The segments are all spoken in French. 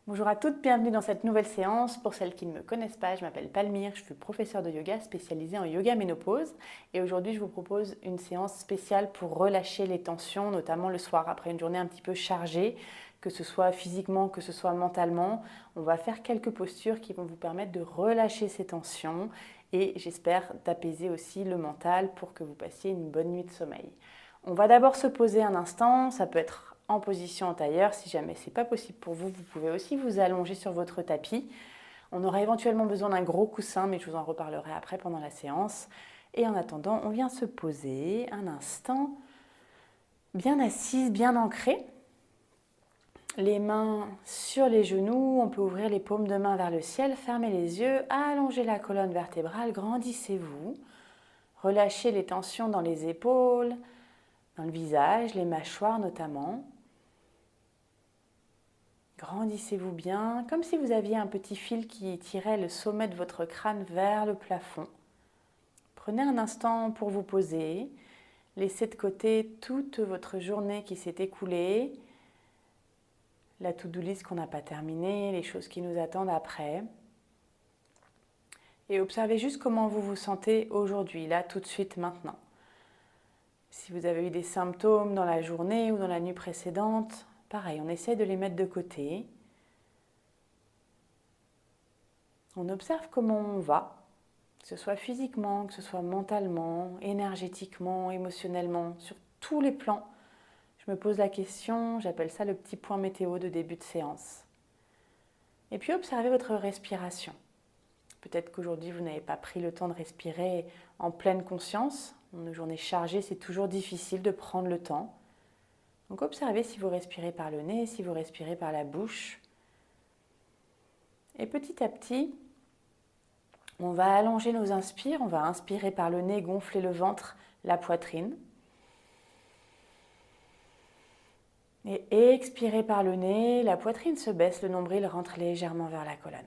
Bonjour à toutes, bienvenue dans cette nouvelle séance. Pour celles qui ne me connaissent pas, je m'appelle Palmyre, je suis professeure de yoga spécialisée en yoga ménopause et aujourd'hui je vous propose une séance spéciale pour relâcher les tensions, notamment le soir après une journée un petit peu chargée, que ce soit physiquement, que ce soit mentalement. On va faire quelques postures qui vont vous permettre de relâcher ces tensions et j'espère d'apaiser aussi le mental pour que vous passiez une bonne nuit de sommeil. On va d'abord se poser un instant, ça peut être en position en tailleur. Si jamais ce n'est pas possible pour vous, vous pouvez aussi vous allonger sur votre tapis. On aura éventuellement besoin d'un gros coussin, mais je vous en reparlerai après pendant la séance. Et en attendant, on vient se poser un instant, bien assise, bien ancrée. Les mains sur les genoux, on peut ouvrir les paumes de main vers le ciel, fermer les yeux, allonger la colonne vertébrale, grandissez-vous. Relâchez les tensions dans les épaules, dans le visage, les mâchoires notamment. Grandissez-vous bien, comme si vous aviez un petit fil qui tirait le sommet de votre crâne vers le plafond. Prenez un instant pour vous poser. Laissez de côté toute votre journée qui s'est écoulée, la to-do list qu'on n'a pas terminée, les choses qui nous attendent après. Et observez juste comment vous vous sentez aujourd'hui, là, tout de suite, maintenant. Si vous avez eu des symptômes dans la journée ou dans la nuit précédente, pareil, on essaie de les mettre de côté. On observe comment on va, que ce soit physiquement, que ce soit mentalement, énergétiquement, émotionnellement, sur tous les plans. Je me pose la question, j'appelle ça le petit point météo de début de séance. Et puis observez votre respiration. Peut-être qu'aujourd'hui vous n'avez pas pris le temps de respirer en pleine conscience. Une journée chargée, c'est toujours difficile de prendre le temps. Donc observez si vous respirez par le nez, si vous respirez par la bouche. Et petit à petit, on va allonger nos inspires, on va inspirer par le nez, gonfler le ventre, la poitrine. Et expirer par le nez, la poitrine se baisse, le nombril rentre légèrement vers la colonne.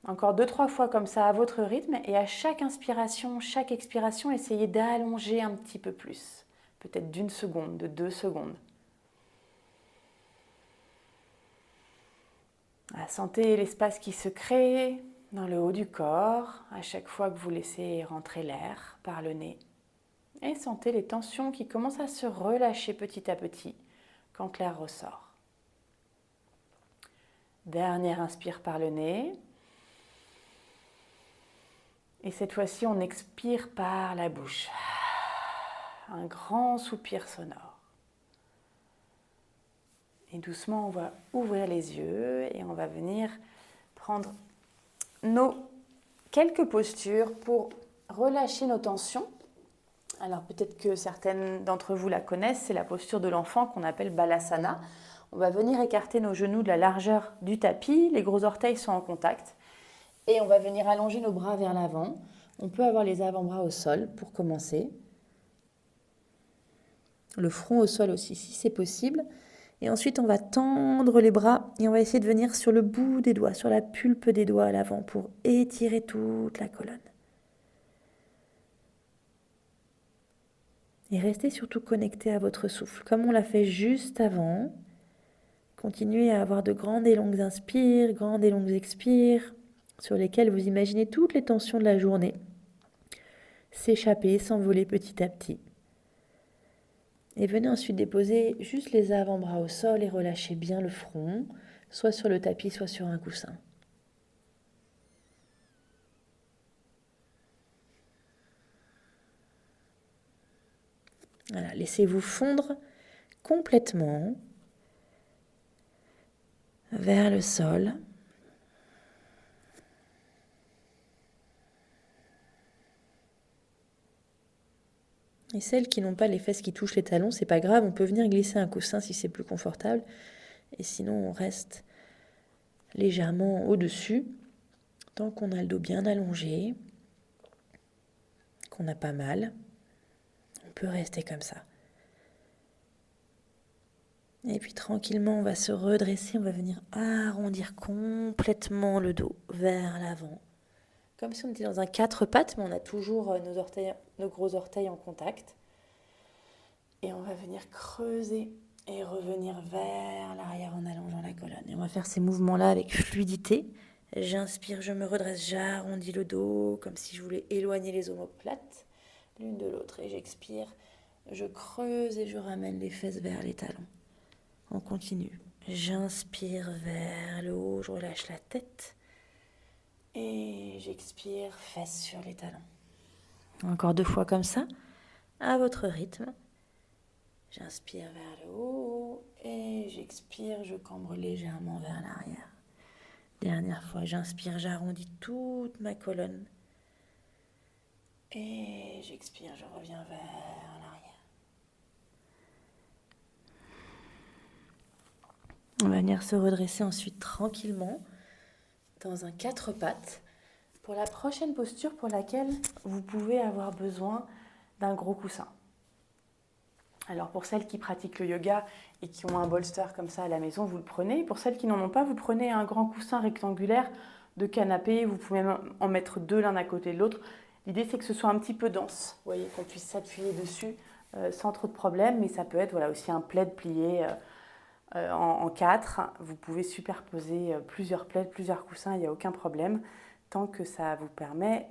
Encore 2-3 fois comme ça à votre rythme et à chaque inspiration, chaque expiration, essayez d'allonger un petit peu plus. Peut-être d'1 seconde, de 2 secondes. Sentez l'espace qui se crée dans le haut du corps à chaque fois que vous laissez rentrer l'air par le nez. Et sentez les tensions qui commencent à se relâcher petit à petit quand l'air ressort. Dernière inspire par le nez. Et cette fois-ci, on expire par la bouche. Un grand soupir sonore. Et doucement, on va ouvrir les yeux et on va venir prendre nos quelques postures pour relâcher nos tensions. Alors peut-être que certaines d'entre vous la connaissent, c'est la posture de l'enfant qu'on appelle Balasana. On va venir écarter nos genoux de la largeur du tapis, les gros orteils sont en contact et on va venir allonger nos bras vers l'avant. On peut avoir les avant-bras au sol pour commencer. Le front au sol aussi si c'est possible. Et ensuite, on va tendre les bras et on va essayer de venir sur le bout des doigts, sur la pulpe des doigts à l'avant pour étirer toute la colonne. Et restez surtout connecté à votre souffle. Comme on l'a fait juste avant, continuez à avoir de grandes et longues inspires, grandes et longues expires, sur lesquelles vous imaginez toutes les tensions de la journée s'échapper, s'envoler petit à petit. Et venez ensuite déposer juste les avant-bras au sol et relâchez bien le front, soit sur le tapis, soit sur un coussin. Voilà, laissez-vous fondre complètement vers le sol. Et celles qui n'ont pas les fesses qui touchent les talons, c'est pas grave, on peut venir glisser un coussin si c'est plus confortable. Et sinon, on reste légèrement au-dessus, tant qu'on a le dos bien allongé, qu'on n'a pas mal. On peut rester comme ça. Et puis tranquillement, on va se redresser, on va venir arrondir complètement le dos vers l'avant. Comme si on était dans un 4 pattes, mais on a toujours nos gros orteils en contact. Et on va venir creuser et revenir vers l'arrière en allongeant la colonne. Et on va faire ces mouvements-là avec fluidité. J'inspire, je me redresse, j'arrondis le dos comme si je voulais éloigner les omoplates l'une de l'autre. Et j'expire, je creuse et je ramène les fesses vers les talons. On continue. J'inspire vers le haut, je relâche la tête. Et j'expire, fesses sur les talons. Encore 2 fois comme ça, à votre rythme. J'inspire vers le haut et j'expire, je cambre légèrement vers l'arrière. Dernière fois, j'inspire, j'arrondis toute ma colonne. Et j'expire, je reviens vers l'arrière. On va venir se redresser ensuite tranquillement dans un 4 pattes pour la prochaine posture pour laquelle vous pouvez avoir besoin d'un gros coussin. Alors pour celles qui pratiquent le yoga et qui ont un bolster comme ça à la maison, vous le prenez. Pour celles qui n'en ont pas, vous prenez un grand coussin rectangulaire de canapé. Vous pouvez même en mettre 2 l'un à côté de l'autre. L'idée c'est que ce soit un petit peu dense, vous voyez, qu'on puisse s'appuyer dessus sans trop de problèmes. Mais ça peut être aussi un plaid plié en 4. Vous pouvez superposer plusieurs plaids, plusieurs coussins, il n'y a aucun problème. Tant que ça vous permet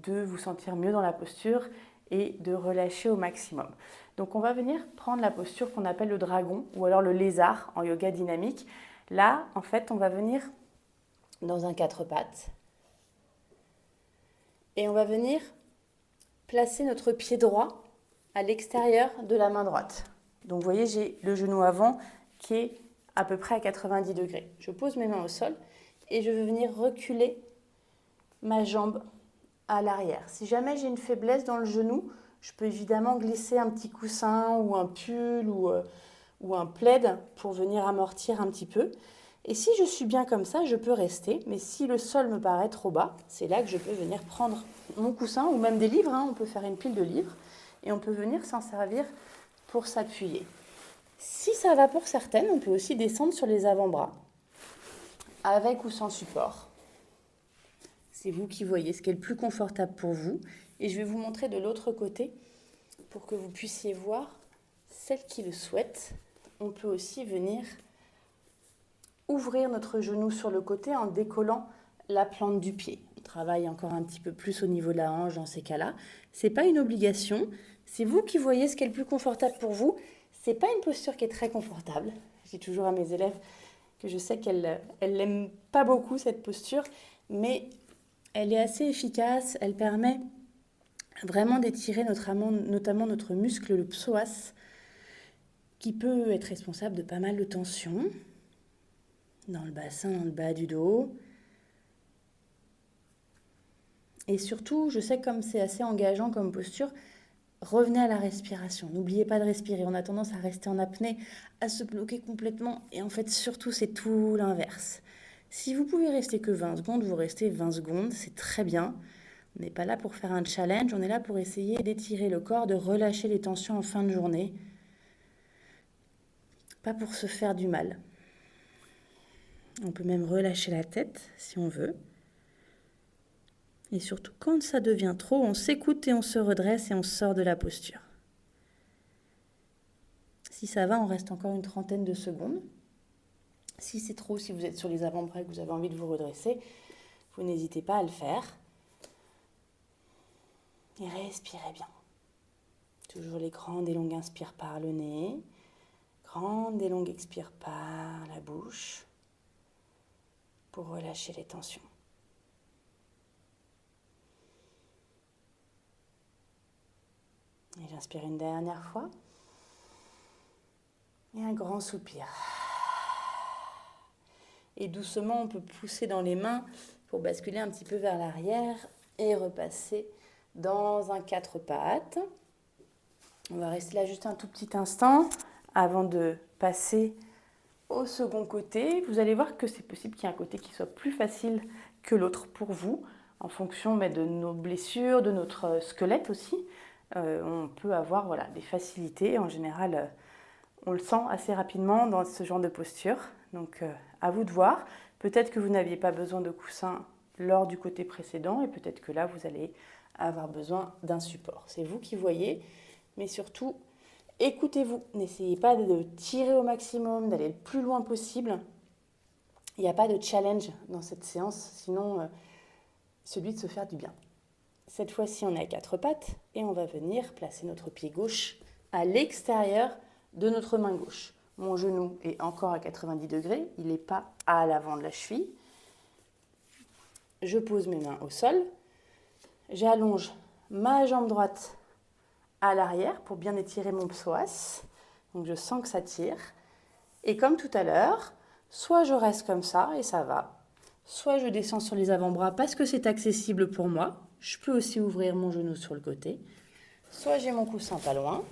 de vous sentir mieux dans la posture et de relâcher au maximum. Donc on va venir prendre la posture qu'on appelle le dragon ou alors le lézard en yoga dynamique. Là, en fait, on va venir dans un 4 pattes et on va venir placer notre pied droit à l'extérieur de la main droite. Donc vous voyez, j'ai le genou avant qui est à peu près à 90 degrés. Je pose mes mains au sol et je vais venir reculer ma jambe à l'arrière. Si jamais j'ai une faiblesse dans le genou, je peux évidemment glisser un petit coussin ou un pull ou un plaid pour venir amortir un petit peu. Et si je suis bien comme ça, je peux rester. Mais si le sol me paraît trop bas, c'est là que je peux venir prendre mon coussin ou même des livres. On peut faire une pile de livres et on peut venir s'en servir pour s'appuyer. Si ça va pour certaines, on peut aussi descendre sur les avant-bras avec ou sans support. C'est vous qui voyez ce qui est le plus confortable pour vous. Et je vais vous montrer de l'autre côté pour que vous puissiez voir celles qui le souhaitent. On peut aussi venir ouvrir notre genou sur le côté en décollant la plante du pied. On travaille encore un petit peu plus au niveau de la hanche dans ces cas-là. Ce n'est pas une obligation. C'est vous qui voyez ce qui est le plus confortable pour vous. Ce n'est pas une posture qui est très confortable. Je dis toujours à mes élèves que je sais qu'elles n'aiment pas beaucoup cette posture, mais elle est assez efficace, elle permet vraiment d'étirer notamment notre muscle, le psoas, qui peut être responsable de pas mal de tensions dans le bassin, dans le bas du dos. Et surtout, je sais que comme c'est assez engageant comme posture, revenez à la respiration. N'oubliez pas de respirer. On a tendance à rester en apnée, à se bloquer complètement. Et en fait, surtout, c'est tout l'inverse. Si vous pouvez rester que 20 secondes, vous restez 20 secondes, c'est très bien. On n'est pas là pour faire un challenge, on est là pour essayer d'étirer le corps, de relâcher les tensions en fin de journée. Pas pour se faire du mal. On peut même relâcher la tête si on veut. Et surtout, quand ça devient trop, on s'écoute et on se redresse et on sort de la posture. Si ça va, on reste encore une trentaine de secondes. Si c'est trop, si vous êtes sur les avant-bras et que vous avez envie de vous redresser, vous n'hésitez pas à le faire. Et respirez bien. Toujours les grandes et longues inspires par le nez. Grandes et longues expires par la bouche pour relâcher les tensions. Et j'inspire une dernière fois. Et un grand soupir. Et doucement, on peut pousser dans les mains pour basculer un petit peu vers l'arrière et repasser dans un 4 pattes. On va rester là juste un tout petit instant avant de passer au second côté. Vous allez voir que c'est possible qu'il y ait un côté qui soit plus facile que l'autre pour vous, en fonction de nos blessures, de notre squelette aussi. On peut avoir des facilités. En général, on le sent assez rapidement dans ce genre de posture. Donc, à vous de voir. Peut-être que vous n'aviez pas besoin de coussin lors du côté précédent et peut-être que là, vous allez avoir besoin d'un support. C'est vous qui voyez, mais surtout, écoutez-vous. N'essayez pas de tirer au maximum, d'aller le plus loin possible. Il n'y a pas de challenge dans cette séance, sinon celui de se faire du bien. Cette fois-ci, on est à 4 pattes et on va venir placer notre pied gauche à l'extérieur de notre main gauche. Mon genou est encore à 90 degrés, il n'est pas à l'avant de la cheville. Je pose mes mains au sol, j'allonge ma jambe droite à l'arrière pour bien étirer mon psoas. Donc je sens que ça tire. Et comme tout à l'heure, soit je reste comme ça et ça va, soit je descends sur les avant-bras parce que c'est accessible pour moi. Je peux aussi ouvrir mon genou sur le côté. Soit j'ai mon coussin pas loin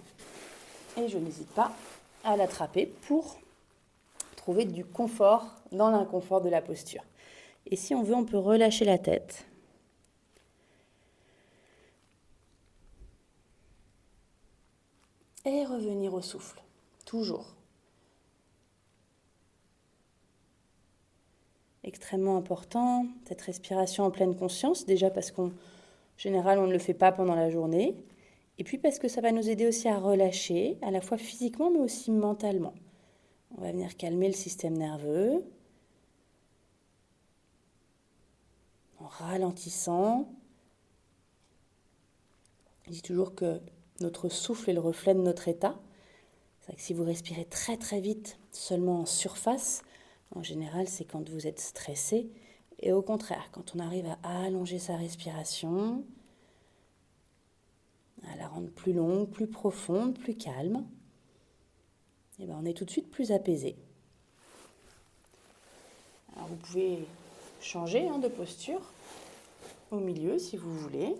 et je n'hésite pas à l'attraper pour trouver du confort dans l'inconfort de la posture. Et si on veut, on peut relâcher la tête. Et revenir au souffle, toujours. Extrêmement important, cette respiration en pleine conscience, déjà parce qu'en général, on ne le fait pas pendant la journée, et puis parce que ça va nous aider aussi à relâcher, à la fois physiquement, mais aussi mentalement. On va venir calmer le système nerveux, en ralentissant. Je dis toujours que notre souffle est le reflet de notre état. C'est vrai que si vous respirez très très vite, seulement en surface, en général, c'est quand vous êtes stressé. Et au contraire, quand on arrive à allonger sa respiration, à la rendre plus longue, plus profonde, plus calme, et bien on est tout de suite plus apaisé. Alors vous pouvez changer de posture au milieu si vous voulez.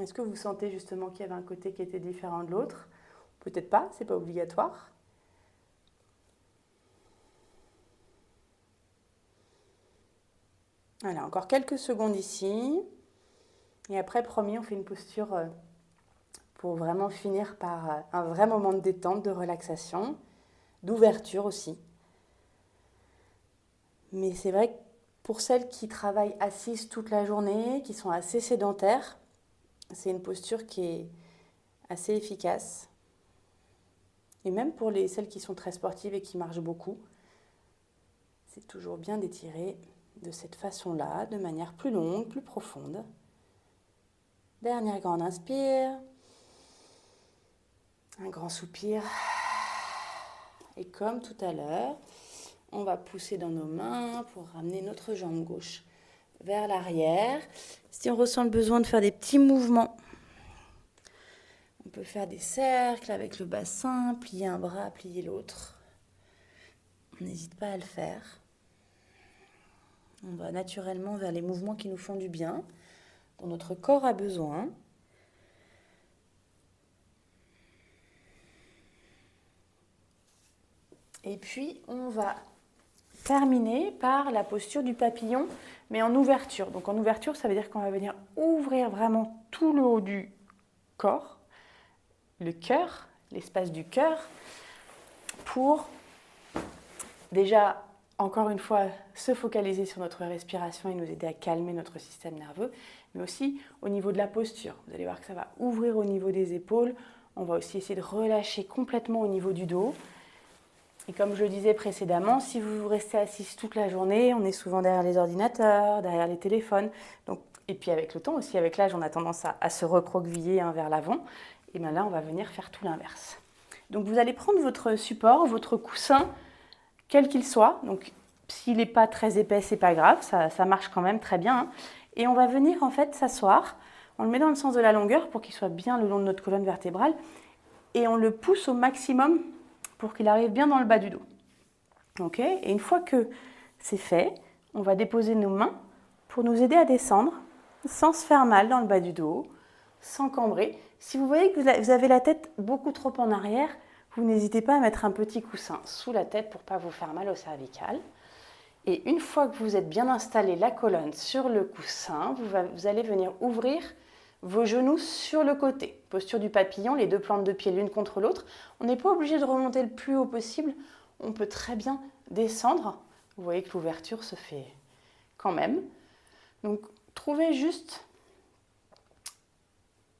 Est-ce que vous sentez justement qu'il y avait un côté qui était différent de l'autre? Peut-être pas, c'est pas obligatoire. Voilà, encore quelques secondes ici. Et après, promis, on fait une posture pour vraiment finir par un vrai moment de détente, de relaxation, d'ouverture aussi. Mais c'est vrai que pour celles qui travaillent assises toute la journée, qui sont assez sédentaires, c'est une posture qui est assez efficace. Et même pour celles qui sont très sportives et qui marchent beaucoup, c'est toujours bien d'étirer de cette façon-là, de manière plus longue, plus profonde. Dernière grande inspire. Un grand soupir. Et comme tout à l'heure, on va pousser dans nos mains pour ramener notre jambe gauche vers l'arrière. Si on ressent le besoin de faire des petits mouvements, on peut faire des cercles avec le bassin, plier un bras, plier l'autre. On n'hésite pas à le faire. On va naturellement vers les mouvements qui nous font du bien, dont notre corps a besoin. Et puis, on va terminer par la posture du papillon, mais en ouverture. Donc en ouverture, ça veut dire qu'on va venir ouvrir vraiment tout le haut du corps, le cœur, l'espace du cœur, pour déjà, encore une fois, se focaliser sur notre respiration et nous aider à calmer notre système nerveux, mais aussi au niveau de la posture. Vous allez voir que ça va ouvrir au niveau des épaules. On va aussi essayer de relâcher complètement au niveau du dos. Et comme je le disais précédemment, si vous restez assise toute la journée, on est souvent derrière les ordinateurs, derrière les téléphones. Donc, et puis avec le temps aussi, avec l'âge, on a tendance à se recroqueviller vers l'avant. Et bien là, on va venir faire tout l'inverse. Donc vous allez prendre votre support, votre coussin, quel qu'il soit. Donc s'il n'est pas très épais, c'est pas grave, ça marche quand même très bien. Et on va venir en fait s'asseoir. On le met dans le sens de la longueur pour qu'il soit bien le long de notre colonne vertébrale. Et on le pousse au maximum pour qu'il arrive bien dans le bas du dos. Okay. Et une fois que c'est fait, on va déposer nos mains pour nous aider à descendre sans se faire mal dans le bas du dos, sans cambrer. Si vous voyez que vous avez la tête beaucoup trop en arrière, vous n'hésitez pas à mettre un petit coussin sous la tête pour ne pas vous faire mal au cervical. Et une fois que vous êtes bien installé la colonne sur le coussin, vous allez venir ouvrir vos genoux sur le côté. Posture du papillon, les deux plantes de pied l'une contre l'autre. On n'est pas obligé de remonter le plus haut possible. On peut très bien descendre. Vous voyez que l'ouverture se fait quand même. Donc, trouvez juste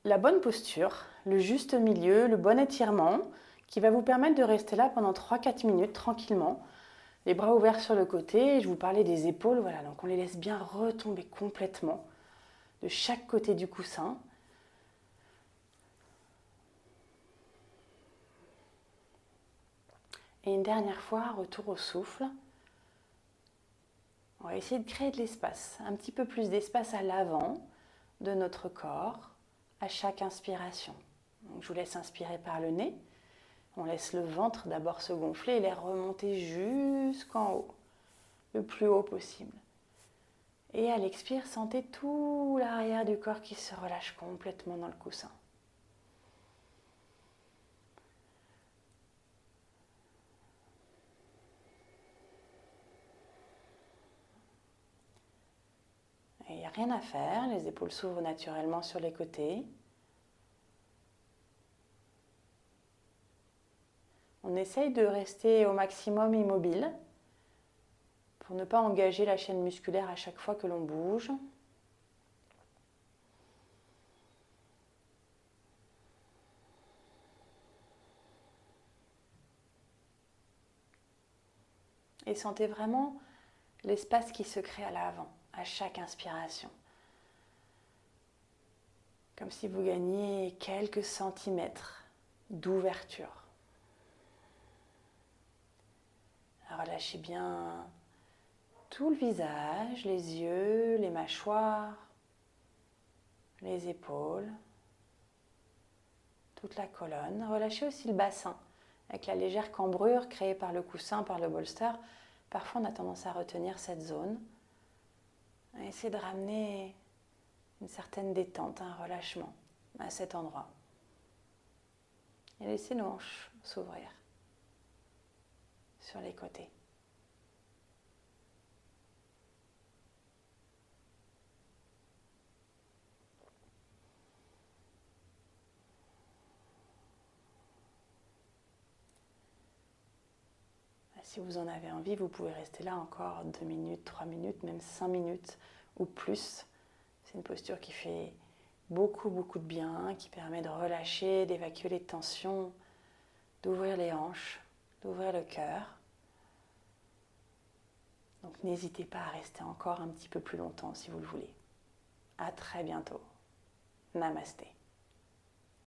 la bonne posture, le juste milieu, le bon étirement qui va vous permettre de rester là pendant 3-4 minutes tranquillement. Les bras ouverts sur le côté, je vous parlais des épaules, voilà, donc on les laisse bien retomber complètement de chaque côté du coussin. Et une dernière fois, retour au souffle. On va essayer de créer de l'espace, un petit peu plus d'espace à l'avant de notre corps à chaque inspiration. Donc, je vous laisse inspirer par le nez. On laisse le ventre d'abord se gonfler et l'air remonter jusqu'en haut, le plus haut possible. Et à l'expire, sentez tout l'arrière du corps qui se relâche complètement dans le coussin. Il n'y a rien à faire, les épaules s'ouvrent naturellement sur les côtés. On essaye de rester au maximum immobile pour ne pas engager la chaîne musculaire à chaque fois que l'on bouge. Et sentez vraiment l'espace qui se crée à l'avant, à chaque inspiration. Comme si vous gagniez quelques centimètres d'ouverture. Relâchez bien tout le visage, les yeux, les mâchoires, les épaules, toute la colonne. Relâchez aussi le bassin avec la légère cambrure créée par le coussin, par le bolster. Parfois, on a tendance à retenir cette zone. Essayez de ramener une certaine détente, un relâchement à cet endroit. Et laissez nos hanches s'ouvrir sur les côtés. Si vous en avez envie, vous pouvez rester là encore 2 minutes, 3 minutes, même 5 minutes ou plus. C'est une posture qui fait beaucoup de bien, qui permet de relâcher, d'évacuer les tensions, d'ouvrir les hanches, d'ouvrir le cœur. Donc n'hésitez pas à rester encore un petit peu plus longtemps si vous le voulez. À très bientôt. Namasté.